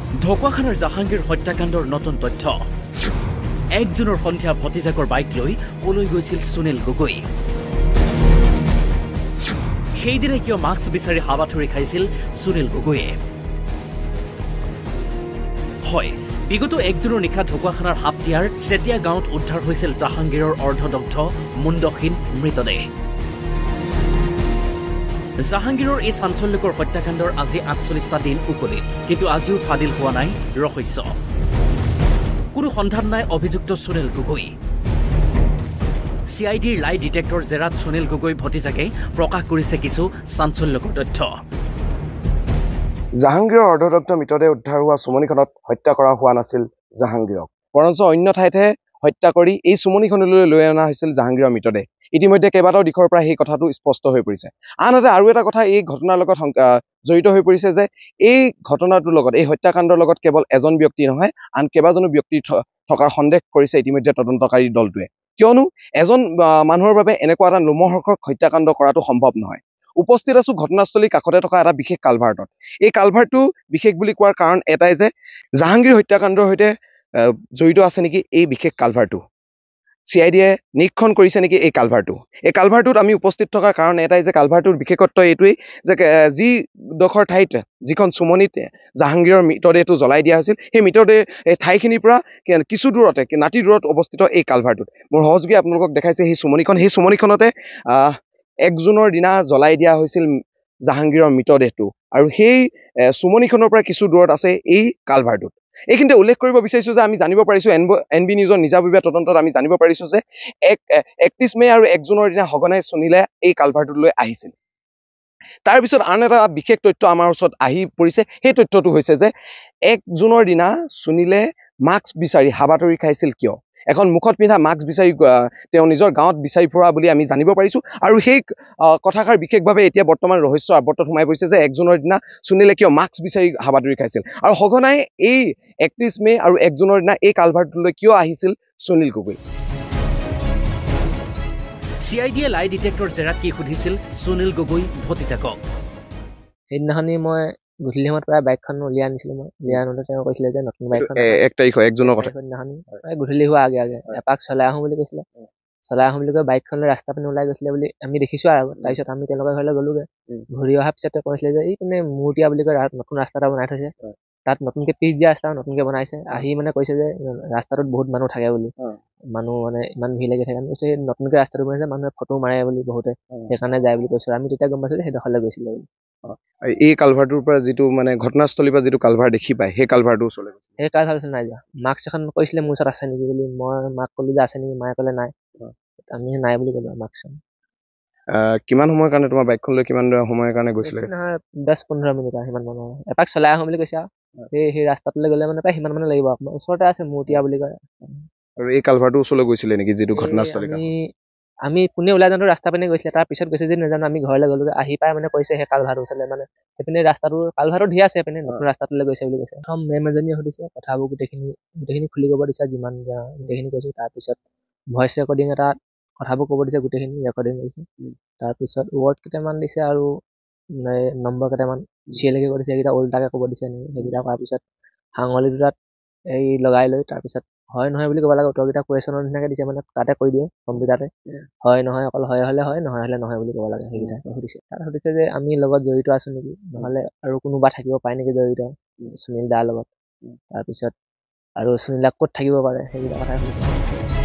ঢকুৱাখানাৰ জাহাংগীৰ হত্যাকাণ্ডৰ নতুন তথ্য 1 জুনৰ সন্ধিয়া ভতিজাকৰ বাইক লৈ কলৈ গৈছিল সুনীল গগৈ সেইদিনে কিয় মাস্ক বিচাৰি হাবাথুৰি খাইছিল সুনীল গগৈয়ে হয় বিগত 1 জুনৰ নিশা ঢকুৱাখানাৰ হাপটিয়াৰ চেতিয়া গাঁৱত উদ্ধাৰ হৈছিল জাহাংগীৰৰ অৰ্ধদগ্ধ মুণ্ডহীন মৃতদেহ জাহাংগীৰৰ এই চাঞ্চল্যকৰ হত্যাকাণ্ডৰ আজি ৪৮টা দিন উকলিল কিন্তু আজিও ফাদিল হোৱা নাই ৰহস্য কোনো সন্ধান নাই অভিযুক্ত সুনীল গগৈ CIDৰ লাই ডিটেক্টৰ জেৰাত সুনীল গগৈ ভতিজাকে প্ৰকাশ কৰিছে কিছু চাঞ্চল্যকৰ তথ্য জাহাংগীৰৰ অৰ্ধদগ্ধ মৃতদেহ উদ্ধাৰ হোৱা চুমনিখনত হত্যা কৰা হোৱা নাছিল জাহাংগীৰক বৰঞ্চ অন্য ঠাইতহে হত্যা কৰি এই চুমনিখনলৈ লৈ অনা হৈছিল জাহাংগীৰৰ মৃতদেহ ইতিমধ্যে কেইবাটাও দিশৰ পৰা এই কথাটো স্পষ্ট হৈ পৰিছে আনহাতে আৰু এটা কথা এই ঘটনাৰ লগত জড়িত হৈ পৰিছে যে এই ঘটনাটোৰ লগত এই হত্যাকাণ্ডৰ লগত কেৱল এজন ব্যক্তি নহয় আন কেইবাজনো ব্যক্তি থকাৰ সন্দেহ কৰিছে ইতিমধ্যে তদন্তকাৰী দলটোৱে কিয়নো এজন মানুহৰ বাবে এনেকুৱা এটা লোমহৰ্ষক হত্যাকাণ্ড কৰাটো সম্ভৱ নহয় উপস্থিত আছো ঘটনাস্থলীৰ কাষতে থকা এটা বিশেষ কালভাৰ্টত এই কালভাৰ্টটো বিশেষ বুলি কোৱাৰ কাৰণ এটাই যে জাহাংগীৰ হত্যাকাণ্ডৰ সৈতে জড়িত আছে নেকি এই বিশেষ কালভাৰ্টটো CIDয়ে নিৰীক্ষণ কৰিছে নেকি এই কালভাৰ্টটোত আমি উপস্থিত থকাৰ কাৰণ এটাই যে কালভাৰ্টটোৰ বিশেষত্ব এইটোৱেই যে যি ডখৰ ঠাইত যিখন চুমনিত জাহাংগীৰৰ মৃতদেহটো জ্বলাই দিয়া হৈছিল সেই মৃতদেহ ঠাইখিনিৰ পৰা কিছু দূৰতে নাতি দূৰত অৱস্থিত এই কালভাৰ্টটোত মোৰ সহযোগী আপোনালোকক দেখাইছে সেই চুমনিখনতে 1 জুনৰ দিনা জ্বলাই দিয়া হৈছিল জাহাংগীৰৰ মৃতদেহটো আৰু সেই চুমনিখনৰ পৰা কিছু দূৰত আছে এই কালভাৰ্টটোত এইখিনিতে উল্লেখ কৰিব বিচাৰিছো যে আমি জানিব পাৰিছো NB নিউজৰ নিজাববীয়া তদন্তত আমি জানিব পাৰিছো যে 31 মে আৰু 1 জুনৰ দিনা সঘনাই সুনীলে এই কালভাৰ্টটোলৈ আহিছিল তাৰ পিছত আন এটা বিশেষ তথ্য আমাৰ ওচৰত আহি পৰিছে সেই তথ্যটো হৈছে যে 1 জুনৰ দিনা সুনীলে মাস্ক বিচাৰি হাবাথুৰি খাইছিল কিয় এখন মুখত পিন্ধা মাস্ক বিচাৰি তেওঁ নিজৰ গাঁৱত বিচাৰি ফুৰা বুলি আমি জানিব পাৰিছো আৰু সেই কথাষাৰ বিশেষভাৱে এতিয়া বৰ্তমান ৰহস্য আৱৰ্তত সোমাই পৰিছে যে 1 জুনৰ দিনা সুনীলে কিয় মাস্ক বিচাৰি হাবাথুৰি খাইছিল আৰু সঘনাই এই 31 মে আৰু 1 জুনৰ দিনা এই কালভাৰ্টটোলৈ কিয় আহিছিল সুনীল গগৈ CIDয়ে লাই ডিটেক্টৰ জেৰাত কি সুধিছিল সুনীল গগৈ ভতিজাকক সেইদিনাখনি মই গধূলি সময়ত প্ৰায় বাইকখন উলিয়াই আনিছিলোঁ মই উলিয়াই আনোতে তেওঁ কৈছিলে যে নতুন বাইকখন 1 তাৰিখ 1 জুনৰ কথা সেইদিনাখনি গধূলি হোৱা আগে এপাক চলাই আহোঁ বুলি কৈছিলে চলাই আহোঁ বুলি কৈ বাইকখনলৈ ৰাস্তা পিনে ওলাই গৈছিলে বুলি আমি দেখিছোঁ আৰু তাৰপিছত আমি তেওঁলোকৰ ঘৰলৈ গ'লোগৈ ঘূৰি অহাৰ পিছত তেওঁ কৈছিলে যে এই পিনে মূৰ্তিয়া বুলি কয় নতুন ৰাস্তা এটা বনাই থৈছে তাত নতুনকৈ পিচ দিয়া ৰাস্তা নতুনকৈ বনাইছে আহি মানে কৈছে যে ৰাস্তাটোত বহুত মানুহ থাকে বুলি মানুহ মানে ইমান ভিৰ লাগি থাকে কৈছে নতুনকৈ ৰাস্তাটো বনাইছে মানুহে ফটো মাৰে বুলি বহুতে সেইকাৰণে যায় বুলি কৈছোঁ আমি তেতিয়া গম পাইছোঁ যে সেইডোখৰলৈ গৈছিলে বুলি এই কালভাৰ্টটোৰ পৰা যিটো মানে ঘটনাস্থলীৰ পৰা যিটো কালভাৰ দেখি পায় সেই কালভাৰটো ওচৰলৈ গৈছে সেই কালভাৰটো নাই যোৱা মাস্ক এখন কৈছিলে মোৰ ওচৰত আছে নেকি বুলি মই মাক ক'লো যে আছে নেকি মায়ে ক'লে নাই আমি নাই বুলি ক'লো মাস্কখন কিমান সময়ৰ কাৰণে তোমাৰ বাইকখন লৈ কিমান সময়ৰ কাৰণে গৈছিলে 10-15 মিনিট সিমান মানুহ এপাক চলাই আহোঁ বুলি কৈছে আৰু সেই ৰাস্তাটোলৈ গ'লে মানে প্ৰায় সিমান মানে লাগিব আপোনাৰ ওচৰতে আছে মূৰ্তিয়া বুলি কয় আৰু এই কালভাৰটোৰ ওচৰলৈ গৈছিলে নেকি যিটো ঘটনাস্থলী আমি পুনে ওলাই যাওঁতে ৰাস্তা পিনে গৈছিলে তাৰ পিছত গৈছে যে নাজানো আমি ঘৰলৈ গ'লো আহি পাই মানে কৈছে সেই কালভাৰটো ওচৰলৈ মানে সেইপিনে ৰাস্তাটো কালভাৰটো ধেৰ আছে সেইপিনে নতুন ৰাস্তাটোলৈ গৈছে বুলি কৈছে মেম এজনীয়ে সুধিছে কথাবোৰ গোটেইখিনি খুলি ক'ব দিছে যিমান গোটেইখিনি কৈছোঁ তাৰপিছত ভইচ ৰেকৰ্ডিং এটা কথাবোৰ ক'ব দিছে গোটেইখিনি ৰেকৰ্ডিং কৰিছে তাৰপিছত ৱৰ্ড কেইটামান দিছে আৰু নম্বৰ কেইটামান চিৰিয়েলকৈ কৈ দিছে সেইকেইটা ওল্টাকৈ ক'ব দিছে সেইকেইটা কৰাৰ পিছত হাঙলি দুটাত এই লগাই লৈ তাৰপিছত হয় নহয় বুলি ক'ব লাগে উত্তৰকেইটা কুৱেশ্যনৰ নিচিনাকৈ দিছে মানে তাতে কৈ দিয়ে কম্পিউটাৰতে হয় নহয় অকল হয় হ'লে হয় নহয় হ'লে নহয় বুলি ক'ব লাগে সেইকেইটা সুধিছে তাত সুধিছে যে আমি লগত জড়িত আছোঁ নেকি নহ'লে আৰু কোনোবা থাকিব পাৰে নেকি জড়িত সুনীল দাৰ লগত তাৰপিছত আৰু সুনীল দাক ক'ত থাকিব পাৰে সেইকেইটা কথাই সুধিছে